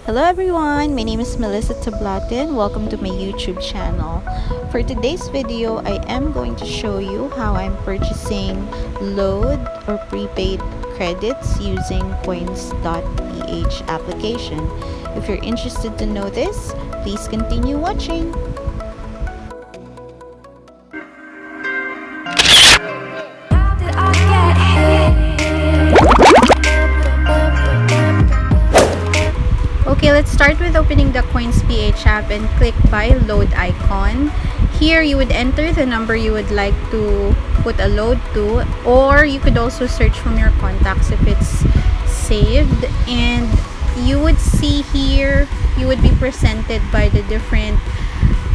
Hello everyone, my name is Melissa Tablatin. Welcome to my YouTube channel. For today's video, I am going to show you how I'm purchasing load or prepaid credits using Coins.ph application. If you're interested to know this, please continue watching. Okay, let's start with opening the Coins.ph app and click buy load icon. Here you would enter the number you would like to put a load to, or you could also search from your contacts if it's saved, and you would see here you would be presented by the different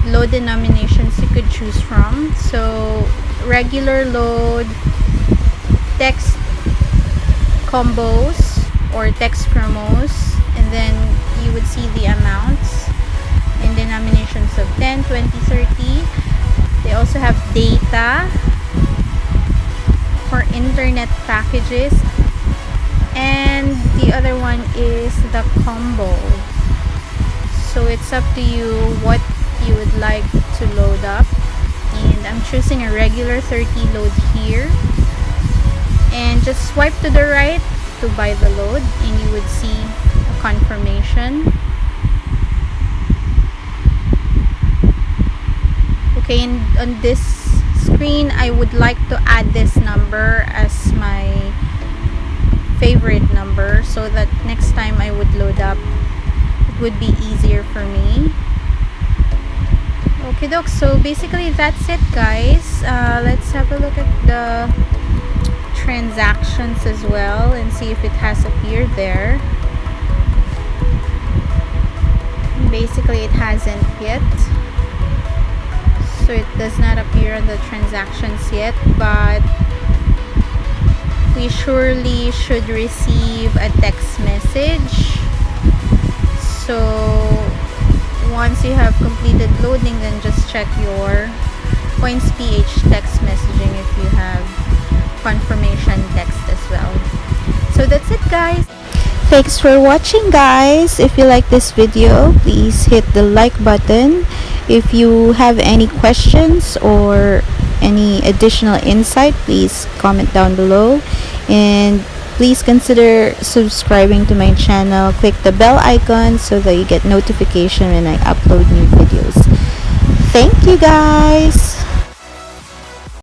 load denominations you could choose from. So regular load, text combos or text promos, and then you would see the amounts in denominations of 10, 20, 30. They also have data for internet packages, and the other one is the combo. So it's up to you what you would like to load up, and I'm choosing a regular 30 load here, and just swipe to the right to buy the load, and you would see a confirmation. Okay, and on this screen I would like to add this number as my favorite number so that next time I would load up it would be easier for me. Okay doc, so basically that's it guys. Let's have a look at the transactions as well and see if it has appeared there. Basically it hasn't yet, so it does not appear on the transactions yet, but we surely should receive a text message. So once you have completed loading, then just check your Coins.ph text messaging if you have confirmation text as well. So that's it guys. Thanks for watching guys. If you like this video, please hit the like button. If you have any questions or any additional insight, please comment down below, and please consider subscribing to my channel. Click the bell icon so that you get notification when I upload new videos. Thank you guys.